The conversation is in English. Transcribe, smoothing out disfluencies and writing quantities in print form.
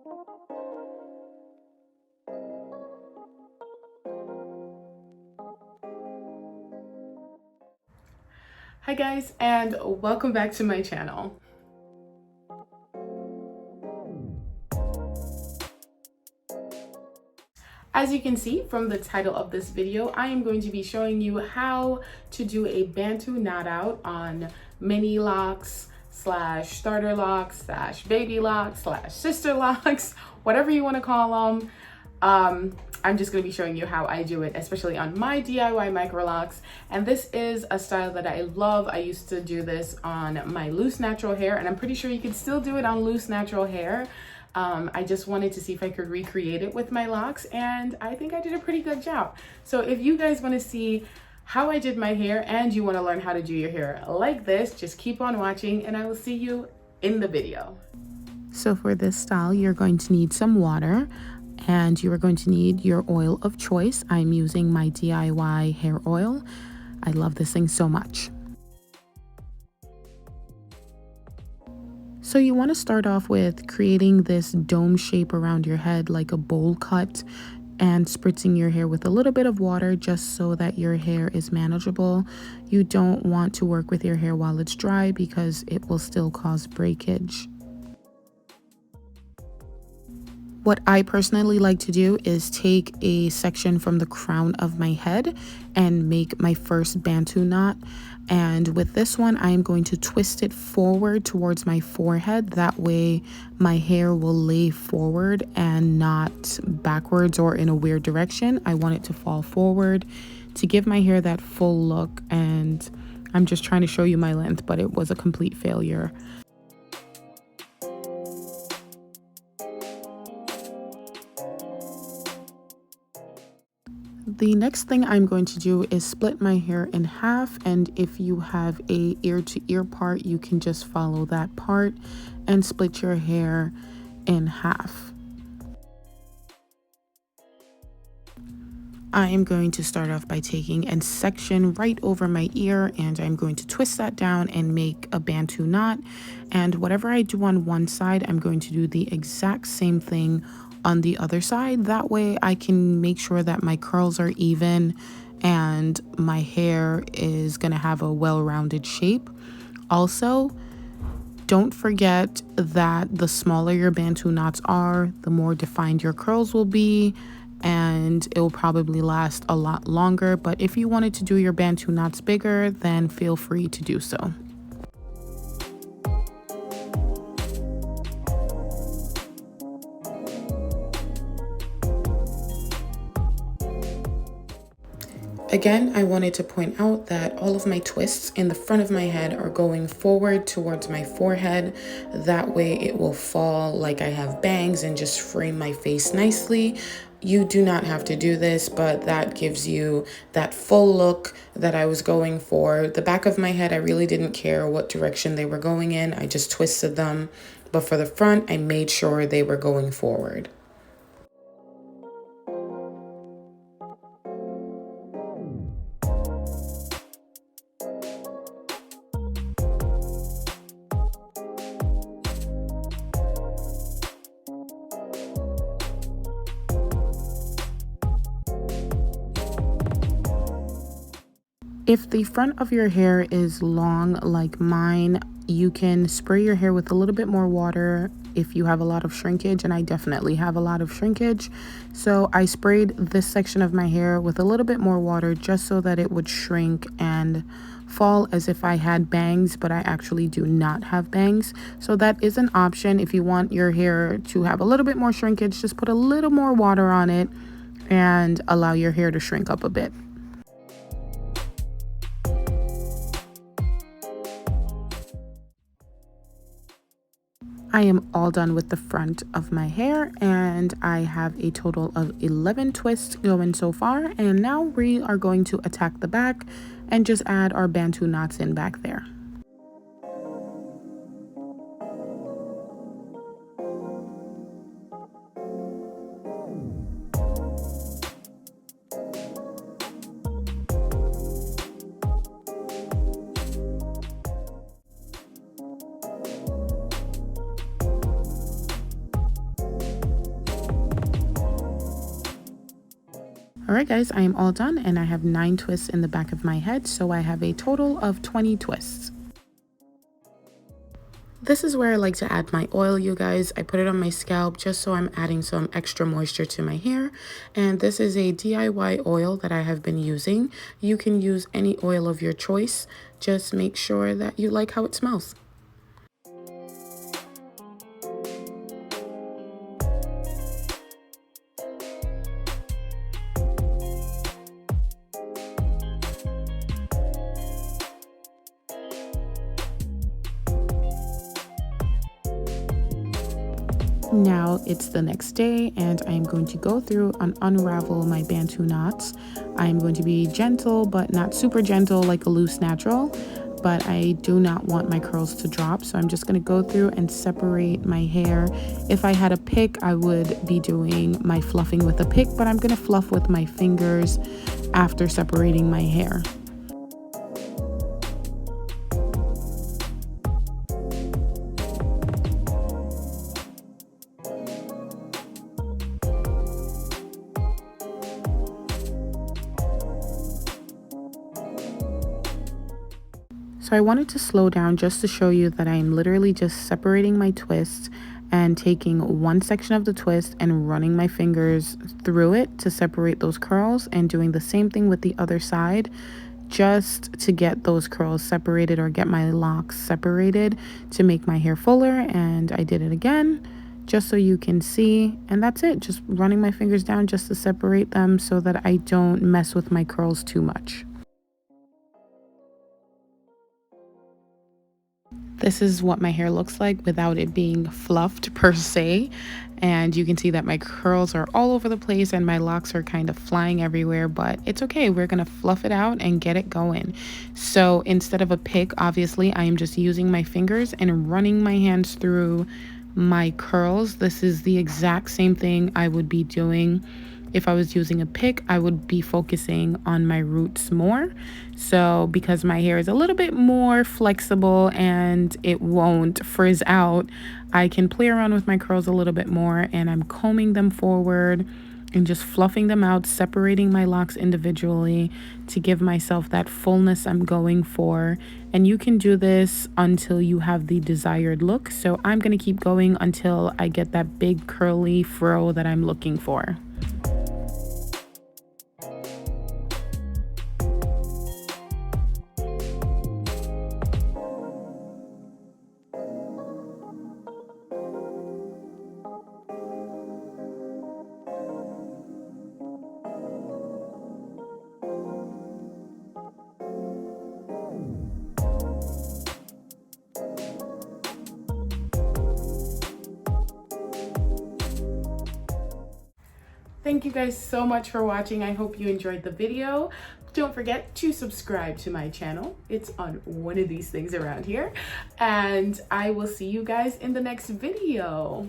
Hi guys, and welcome back to my channel. As you can see from the title of this video, I am going to be showing you how to do a Bantu knot out on mini locks slash starter locks slash baby locks slash sister locks, whatever you want to call them. I'm just going to be showing you how I do it, especially on my DIY Microlocs. And this is a style that I love. I used to do this on my loose natural hair, and I'm pretty sure you can still do it on loose natural hair. I just wanted to see if I could recreate it with my locks, and I think I did a pretty good job. So if you guys want to see how I did my hair and you want to learn how to do your hair like this, just keep on watching and I will see you in the video. So for this style, you're going to need some water and you are going to need your oil of choice. I'm using my DIY hair oil. I love this thing so much. So you want to start off with creating this dome shape around your head like a bowl cut and spritzing your hair with a little bit of water just so that your hair is manageable. You don't want to work with your hair while it's dry because it will still cause breakage. What I personally like to do is take a section from the crown of my head and make my first Bantu knot. And with this one, I am going to twist it forward towards my forehead. That way my hair will lay forward and not backwards or in a weird direction. I want it to fall forward to give my hair that full look. And I'm just trying to show you my length, but it was a complete failure. The next thing I'm going to do is split my hair in half, and if you have a ear to ear part, you can just follow that part and split your hair in half. I am going to start off by taking a section right over my ear, and I'm going to twist that down and make a Bantu knot. And whatever I do on one side, I'm going to do the exact same thing on the other side. That way I can make sure that my curls are even and my hair is going to have a well-rounded shape. Also, don't forget that the smaller your Bantu knots are, the more defined your curls will be, and it will probably last a lot longer. But if you wanted to do your Bantu knots bigger, then feel free to do so. Again, I wanted to point out that all of my twists in the front of my head are going forward towards my forehead. That way it will fall like I have bangs and just frame my face nicely. You do not have to do this, but that gives you that full look that I was going for. The back of my head, I really didn't care what direction they were going in. I just twisted them. But for the front, I made sure they were going forward. If the front of your hair is long like mine, you can spray your hair with a little bit more water if you have a lot of shrinkage, and I definitely have a lot of shrinkage. So I sprayed this section of my hair with a little bit more water just so that it would shrink and fall as if I had bangs, but I actually do not have bangs. So that is an option. If you want your hair to have a little bit more shrinkage, just put a little more water on it and allow your hair to shrink up a bit. I am all done with the front of my hair, and I have a total of 11 twists going so far. And now we are going to attack the back and just add our Bantu knots in back there. Alright guys, I am all done and I have 9 twists in the back of my head, so I have a total of 20 twists. This is where I like to add my oil, you guys. I put it on my scalp just so I'm adding some extra moisture to my hair. And this is a DIY oil that I have been using. You can use any oil of your choice. Just make sure that you like how it smells. Now it's the next day and I'm going to go through and unravel my Bantu knots. I'm going to be gentle but not super gentle like a loose natural, but I do not want my curls to drop, so I'm just going to go through and separate my hair. If I had a pick, I would be doing my fluffing with a pick, but I'm going to fluff with my fingers after separating my hair. So I wanted to slow down just to show you that I'm literally just separating my twists and taking one section of the twist and running my fingers through it to separate those curls, and doing the same thing with the other side just to get those curls separated or get my locks separated to make my hair fuller. And I did it again just so you can see, and that's it. Just running my fingers down just to separate them so that I don't mess with my curls too much. This is what my hair looks like without it being fluffed per se. And you can see that my curls are all over the place and my locks are kind of flying everywhere, but it's okay. We're going to fluff it out and get it going. So instead of a pick, obviously, I am just using my fingers and running my hands through my curls. This is the exact same thing I would be doing if I was using a pick. I would be focusing on my roots more. So because my hair is a little bit more flexible and it won't frizz out, I can play around with my curls a little bit more, and I'm combing them forward and just fluffing them out, separating my locks individually to give myself that fullness I'm going for. And you can do this until you have the desired look. So I'm going to keep going until I get that big curly fro that I'm looking for. Thank you guys so much for watching. I hope you enjoyed the video. Don't forget to subscribe to my channel. It's on one of these things around here. And I will see you guys in the next video.